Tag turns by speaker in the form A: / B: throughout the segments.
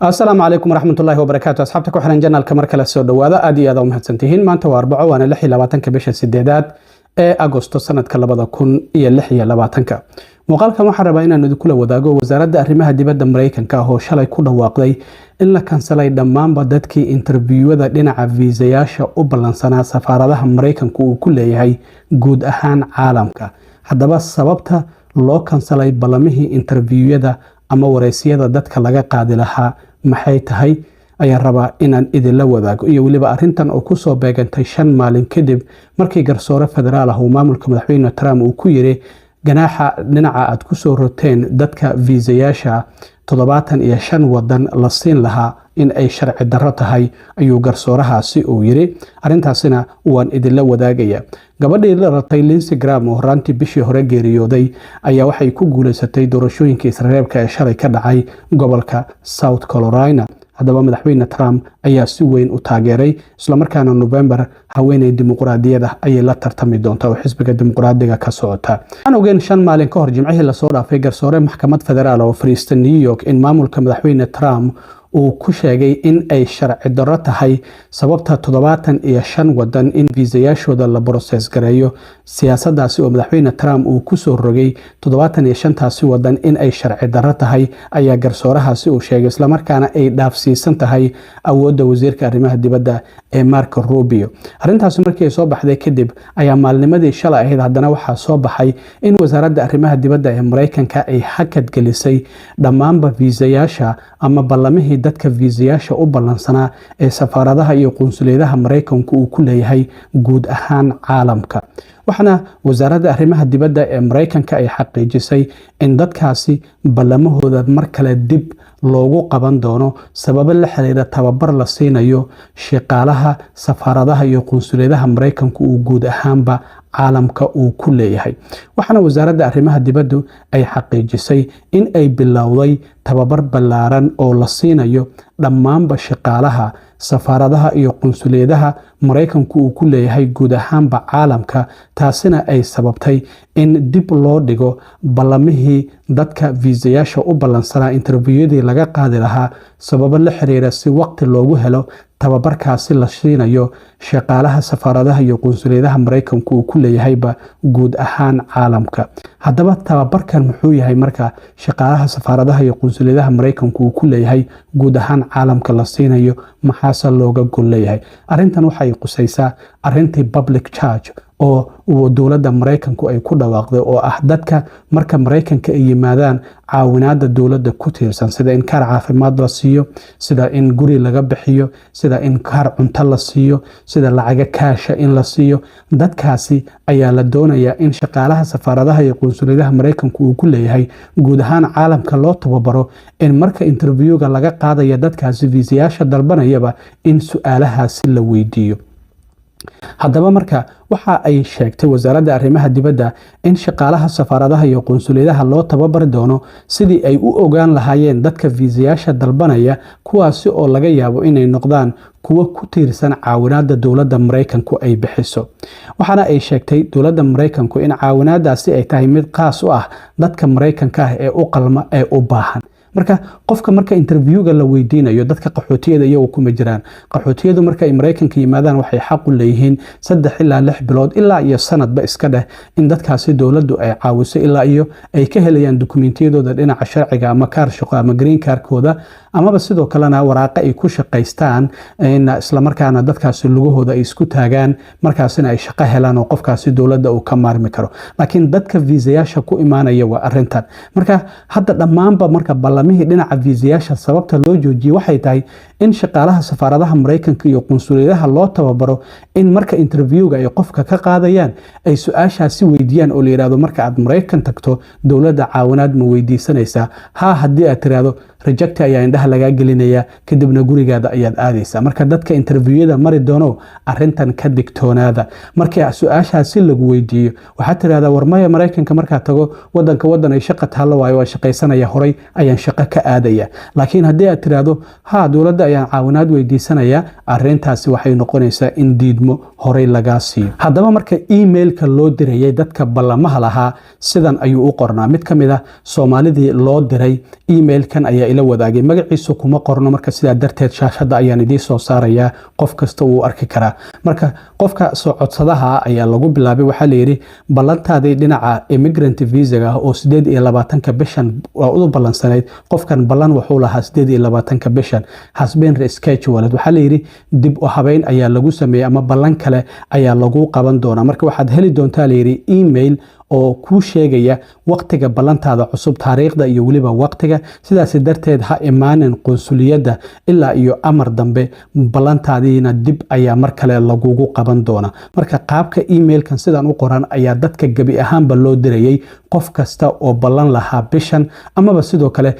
A: السلام عليكم ورحمة الله وبركاته. أصحابتك وحنا جنال كمر كلا سود وهذا أدي هذا ومهتسنتهين ما أنت وأربعة وأنا لحي لباتن كبيش السدادات أغسطس سنة كلا كون يلحي لباتن ك مقال كما حربينا إنه كل وذاقو وزارة أرمها دبادة مريكان كهو شلي كل واقعي إلا كان سلاي دمان بدتكي انترفيو ذا دينا فيزياشا وبلانسانا سفارة مريكان كل يهي جود أهان عالمك حدا بس سببتها لو كان سلاي بلامه انترفيو ذا أما ورئيسية دتك لغا قادي لها maxay tahay ayaan rabaa inaan idin la wadaago iyo waliba arintan oo ku soo beegantay 5 maalin kadib markii garsoore federaal ah uu maamulka madaxweyne Trump uu ku yiri ganaaxa dhinaca aad ku soo roteen dadka viisayaasha 75 wadan la siin lahaa in ay sharci darro tahay ayuu garsoorahaasi uu yiri arintaasina waan idin la wadaagaya gabadhii la ratay Lindsey Graham oo horaantii bishii hore geeriyooday ayaa waxay ku guuleysatay doorashooyinka Israa'iilka ee shalay ka dhacay gobolka South Carolina haddaba madaxweyne Trump ayaa si weyn u taageeray isla markaana November haweeney dimuqraadiyada ay la tartami doontaa oo xisbiga dimuqraadiga ka socota aan ogeyn 5 maalin ka hor jimcihii la soo dhaafay garsoore maxkamad federaal oo fariistay New York in maamulka madaxweyne Trump uu ku sheegay in ay sharci darro tahay sababta 75 wadan in viisayaashooda la process gareeyo siyaasadaasi oo madaxweyne Trump uu ku soo rogay 75 wadan in ay sharci darro tahay ayaa garsoorahaasi uu sheegay isla markaana ay dhaafsiisan tahay awoodda wasiirka arrimaha dibadda ee Marco Rubio arintaas markii ay soo baxday kadib ayaa maalnimadii shalay ahayd haddana waxaa soo baxay in wasaaradda arrimaha dibadda ee Mareykanka ay hakad gelisay dhammaanba viisayaasha ama ballamihii dadka viisayaasha u ballansanaa ee safaaradaha iyo qunsuliyadaha Mareykanku uu ku leeyahay guud ahaan caalamka waxana wasaaradda arrimaha dibadda ee Mareykanka ay xaqiijisay in dadkaasi ballamahooda mar kale dib loogu qaban doono sabab la xiriira tababar la siinayo shaqaalaha safaaradaha iyo qunsuliyadaha Mareykanku uu guud ahaanba caalamka uu ku leeyahay waxana wasaaradda arrimaha dibaddu ay xaqiijisay in ay bilowday tababar ballaaran oo la siinayo dhammaanba shaqaalaha safaaradaha iyo qunsuliyadaha Mareykanku uu ku leeyahay guud ahaanba caalamka taasina ay sababtay in dib loo dhigo ballamihii dadka viisayaasha u ballansanaa interviewdii laga qaadi lahaa sabab la xiriira si waqti loogu helo tababarkaasi la siinayo shaqaalaha safaaradaha iyo qunsuliyadaha Mareykanku uu ku leeyahayba guud ahaan caalamka haddaba tababarkan muxuu yahay marka shaqaalaha safaaradaha iyo qunsuliyadaha Mareykanku uu ku leeyahay guud ahaan caalamka la siinayo maxaa looga gol leeyahay arintan waxay qusaysaa arintii public charge oo dawladda Mareykanku ay ku dhawaaqday oo ah dadka marka Mareykanka ay yimaadaan caawinaada dawladda ku tiirsan sida in kaar caafimaad la siiyo sida in guri laga bixiyo sida in kaar cunto la siiyo sida lacag kaasha in la siiyo dadkaasi ayaa la doonayaa in shaqaalaha safaaradaha iyo qunsuliyadaha Mareykanku uu ku leeyahay guud ahaan caalamka loo tababaro in marka interviewga laga qaadayo dadkaasi viisayaasha dalbanayaba in su'aalahaasi la weydiiyo haddaba marka waxa ay sheegtay wasaaradda arrimaha dibadda in shaqaalaha safaaradaha iyo qunsuliyadaha loo tababari doono sidii ay u ogaan lahaayeen dadka viisayaasha dalbanaya kuwaasi oo laga yaabo inay noqdaan kuwa ku tiirsan caawinaada dawladda Mareykanku ay bixiso waxaana ay sheegtay dawladda Mareykanku in caawinaadaasi ay tahay mid qaas u ah dadka Mareykanka ah ee u qalma ee u baahan marka qofka marka interviewga la weydiinayo dadka qaxootiyada iyagu kuma jiraan qaxootiyadu marka ay Mareykanka yimaadaan waxay xaq u leeyihiin 3 ilaa 6 bilood ilaa iyo sanadba iska dheh in dadkaasi dawladdu ay caawiso ilaa iyo ay ka helayaan dukumeentiyadooda dhinaca sharciga ama kaar shaqo ama green cardkooda amaba sidoo kalena waraaqa ay ku shaqaystaan in isla markaana dadkaasi lugahooda ay isku taagaan markaasina ay shaqo helaan oo qofkaasi dawladda uu ka maarmi karo laakiin dadka viisayaasha ku imaanaya waa arintan marka hadda dhammaanba marka ballamihii dhinaca viisayaasha sababta loo joojiyay waxay tahay in shaqaalaha safaaradaha Mareykanka iyo qunsuliyadaha loo tababaro in marka interviewga ay qofka ka qaadayaan ay su'aashaasi weydiiyaan oo la yiraahdo marka aad Mareykan tagto dawladda caawinaad ma weydiisanaysaa haddii aad tiraahdo reject ayaa indhaha laga gelinaya kadibna gurigaada ayaad aadaysaa marka dadka interviewada mari doono arintan ka digtoonaada markii su'aashaasi lagu weydiiyo waxa tiraahdaa warmaya Mareykanka marka tago wadan ay shaqo taalo waayo waa shaqaysanaya horay ayaan shaqo ka aadaya laakiin haddii aad tiraahdo dawladda ayaan caawinaad weydiisanaya arintaasi waxay noqonaysaa in diidmo horay laga siiyo haddaba marka emailka loo dirayay dadka ballamaha lahaa sidan ayuu u qornaa mid kamid ah Soomaalidii loo diray emailkan ayaa ila wadaagay magaciisu kuma qorno marka sidaa darteed shaashada ayaan idiin soo saarayaa qof kasta uu arki karaa marka qofka soo codsadaha ayaa lagu bilaabay waxaa la yidhi ballantaadii dhinaca immigrant visa oo 28 bishan waa u ballansanayd qofkan ballan wuxuu lahaa 28 bishan has been rescheduled waxaa la yidhi dib u habeyn ayaa lagu sameeyay ama ballan kale ayaa lagu qaban doonaa marka waxaad heli doontaa la yidhi email oo kuu sheegaya waqtiga ballantaada cusub taariikhda iyo weliba waqtiga sidaas darteed ha imaanin qunsuliyadda ilaa iyo amar dambe ballantaadiina dib ayaa mar kale lagugu qaban doona marka qaabka emailkan sidan u qoran ayaa dadka gabi ahaanba loo dirayay qof kasta oo ballan lahaa bishan amaba sidoo kale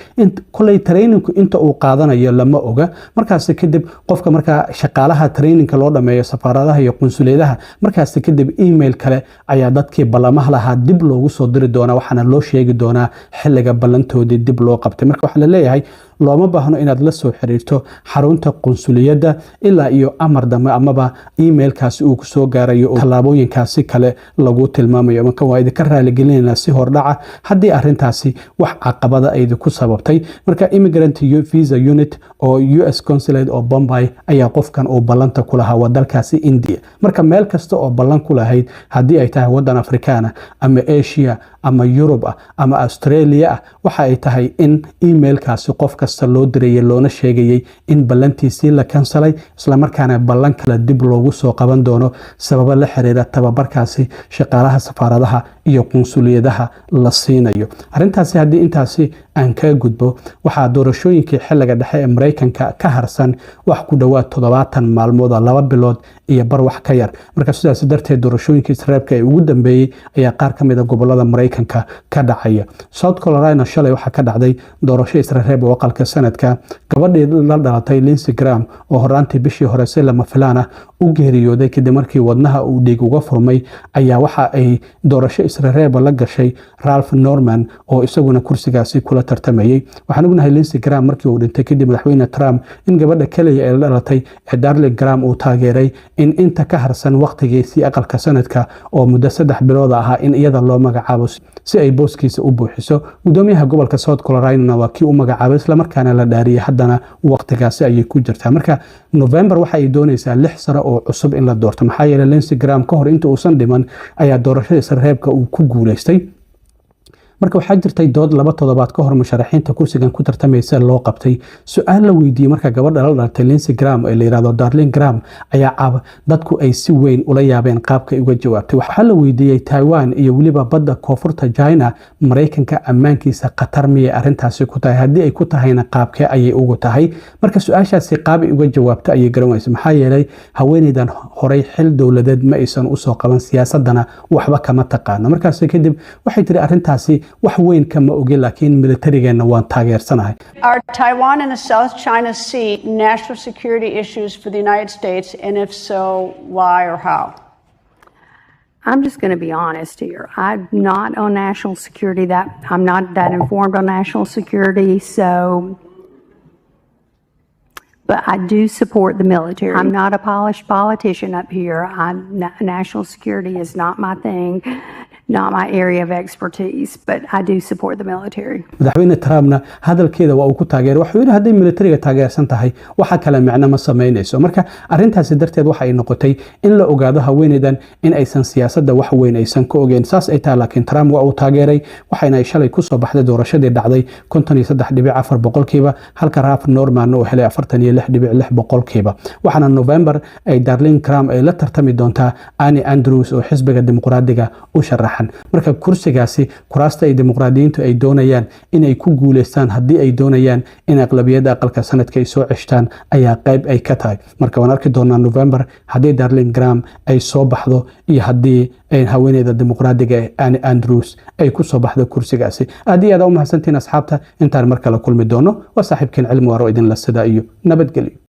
A: kulay trainingku inta uu qaadanayo lama oga markaas kadib qofka marka shaqaalaha trainingka loo dhameeyo safaaradaha iyo qunsuliyadaha markaas kadib email kale ayaa dadkii ballamaha lahaa dib loogu soo diri doonaa waxaana loo sheegi doonaa xilliga ballantoodii dib loo qabtay marka waxaa la leeyahay looma baahno inaad la soo xiriirto xarunta qunsuliyadda ilaa iyo amar dambe amaba emailkaasi uu kusoo gaarayo oo tallaabooyinkaasi kale lagu tilmaamayo marka waa idinka raaligelinaynaa si hordhaca haddii arintaasi wax caqabada idinku sababtay marka immigrant visa unit oo US consulate oo Bombay ayaa qofkan uu ballanta ku lahaa wadalkaasi India marka meel kasta oo ballan ku lahayd haddii ay tahay wadan Afrikaana ama Asia ama Europe ama Australia waxa ay tahay in emailkaasi qof kasta loo dirayay loona sheegayay in ballantiisii la kansalay isla markaana ballan kale dib loogu soo qaban doono sababo la xiriira tababarkaasi shaqaalaha safaaradaha iyo qunsuliyadaha la siinayo arintaasi haddii intaasi aan ka gudbo waxaa doorashooyinkii xilliga dhexe ee Mareykanka ka harsan wax ku dhawaad 70 maalmood 2 bilood iyo bar wax ka yar marka sidaas darteed doorashooyinkii Israa'iilka ee ugu dambeeyay ayaa qaar ka mid ah gobolada Mareykanka ka dhacaya South Carolina shalay waxa ka dhacday doorasho Israa'iil oo aqalka sanadka gabadhii la dhalatay Lindsey Graham oo horaantii bishii hore si lama filaan ah u geeriyooday kadib markii wadnaha uu dhiig uga furmay ayaa waxa ay doorasho Israa'iil la gashay Ralph Norman oo isaguna kursigaasi kula tartamayay waxaan ognahay Lindsey Graham markii uu dhintay kadib madaxweyne Trump in gabadha kaliya ee la dhalatay Darling Graham uu taageeray in inta ka harsan waqtigiisii aqalka sanadka oo muddo 3 bilood ah in iyada loo magacaabo si ay booskiisa u buuxiso gudoomiyaha gobolka South Carolina waa kii u magacaabay isla markaana la dhaariyay haddana waqtigaasi ayay ku jirtaa marka November waxa ay doonaysaa 6 sano oo cusub in la doorto maxaa yeelay Lindsey Graham ka hor inta uusan dhiman ayaa doorashada Israa'iilka uu ku guuleystay marka waxaa jirtay dood 2 toddobaad ka hor musharaxiinta kursigan ku tartamaysa loo qabtay su'aal la weydiiyay marka gabadha la dhalatay Lindsey Graham ee la yiraahdo Darling Graham ayaa dadku ay si weyn ula yaabeen qaabka ay uga jawaabtay waxaa la weydiiyay Taiwan iyo waliba badda koonfurta China Mareykanka ammaankiisa qatar miyay arintaasi ku tahay haddii ay ku tahayna qaabkee ayay ugu tahay marka su'aashaasi qaab ay uga jawaabtay ayay garanaysaa maxaa yeelay haweeneydan horey xil dawladeed ma aysan u soo qaban siyaasadana waxba kama taqaano markaas kadib waxay tiri arintaasi wax weyn kama ogi laakiin militarigeena waan taageersanahay.
B: Are Taiwan and the South China Sea national security issues for the United States, and if so, why or how?
C: I'm just going to be honest here. I'm not on national security. I'm not that informed on national security, but I do support the military. I'm not a polished politician up here. National security is not my thing. Not my area of expertise, but I do support the military.
A: madaxweyne Trumpna hadalkeeda waa uu ku taageeray wuxuu yiri haddii militariga taageersan tahay waxa kale macna ma sameynayso marka arintaasi darteed waxa ay noqotay in la ogaado haweeneydan in aysan siyaasadda wax weyn aysan ka ogeyn saas ay tahay laakiin Trump waa uu taageeray waxayna ay shalay ku soo baxday doorashadii dhacday 53.4% halka Ralph Norman uu helay 46.6% waxaana November ay Darling Graham ay la tartami doontaa Annie Andrews oo xisbiga dimuqraadiga u sharaxay marka kursigaasi kuraasta ay dimuqraadiyiintu ay doonayaan in ay ku guuleystaan haddii ay doonayaan in aqlabiyadda aqalka sanadka ay soo ceshtaan ayaa qayb ay ka tahay marka waan arki doonaa November haddii Darling Graham ay soo baxdo iyo haddii haweeneyda dimuqraadiga Annie Andrews ay ku soo baxdo kursigaasi aad iyo aad u mahadsantiin asxaabta intaan mar kale kulmi doono waa saaxiibkeen cilmi waaro idin la sida iyo nabadgelyo